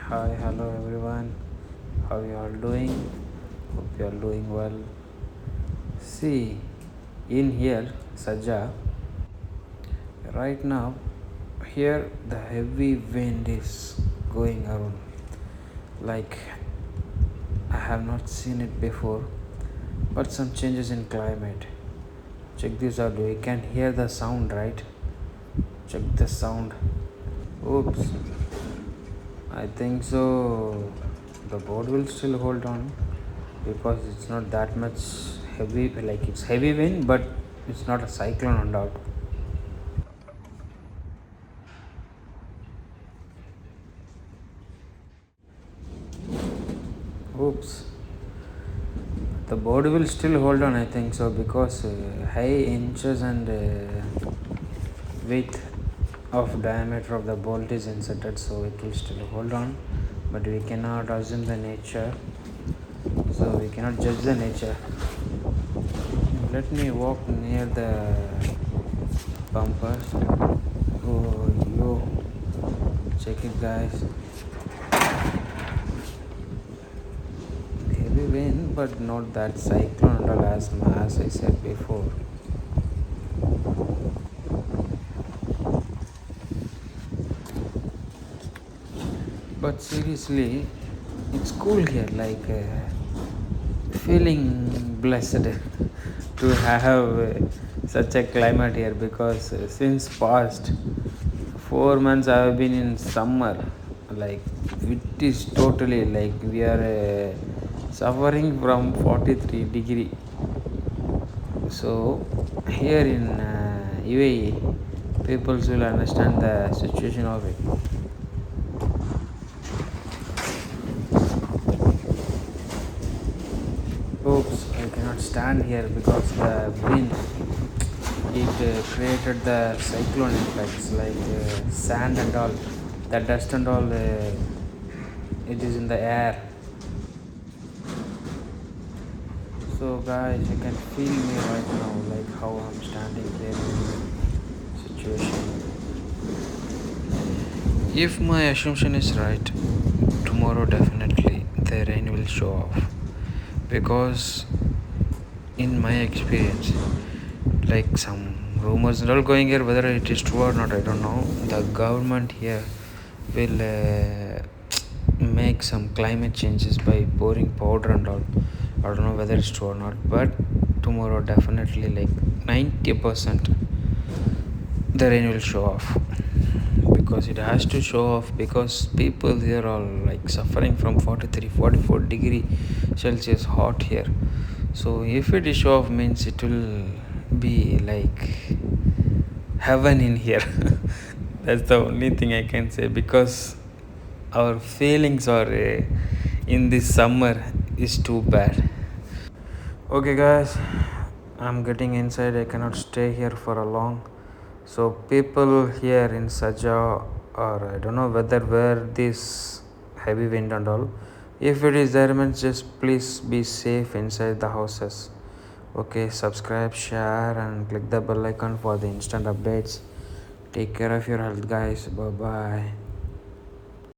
Hi, hello everyone. How you all doing? Hope you are doing well. See, in here, Sajaa, right now, here the heavy wind is going around. Like I have not seen it before, but some changes in climate. Check this out. You can hear the sound, right? Check the sound. Oops. I think so. The board will still hold on because it's not that much heavy. Like it's heavy wind, but it's not a cyclone and all. Oops. The board will still hold on. I think so because high inches and width of diameter of the bolt is inserted, so it will still hold on. But we cannot assume the nature, so we cannot judge the nature. Let me walk near the bumpers. Oh, yo, check it, guys. Heavy wind, but not that cyclone as I said before. But seriously, it's cool here. Like feeling blessed to have such a climate here because since past 4 months I have been in summer. Like it is totally like we are suffering from 43 degree. So here in UAE, people will understand the situation of it. Oops, I cannot stand here because the wind it created the cyclone effects like sand and all, the dust and all. It is in the air. So guys, you can feel me right now, like how I'm standing here in situation. If my assumption is right, tomorrow definitely the rain will show off because in my experience, like some rumors and all going here, whether it is true or not I don't know, the government here will make some climate changes by pouring powder and all. I don't know whether it's true or not, but tomorrow definitely like 90% the rain will show off because it has to show off because people here are like suffering from 43 44 degree celsius hot here. So if it is show off means it will be like heaven in here. That's the only thing I can say because our feelings are in this summer is too bad. Okay guys, I'm getting inside. I cannot stay here for a long. So people here in Sajaa, or I don't know whether where this heavy wind and all. If it is there means just please be safe inside the houses. Okay, subscribe, share and click the bell icon for the instant updates. Take care of your health guys. Bye bye.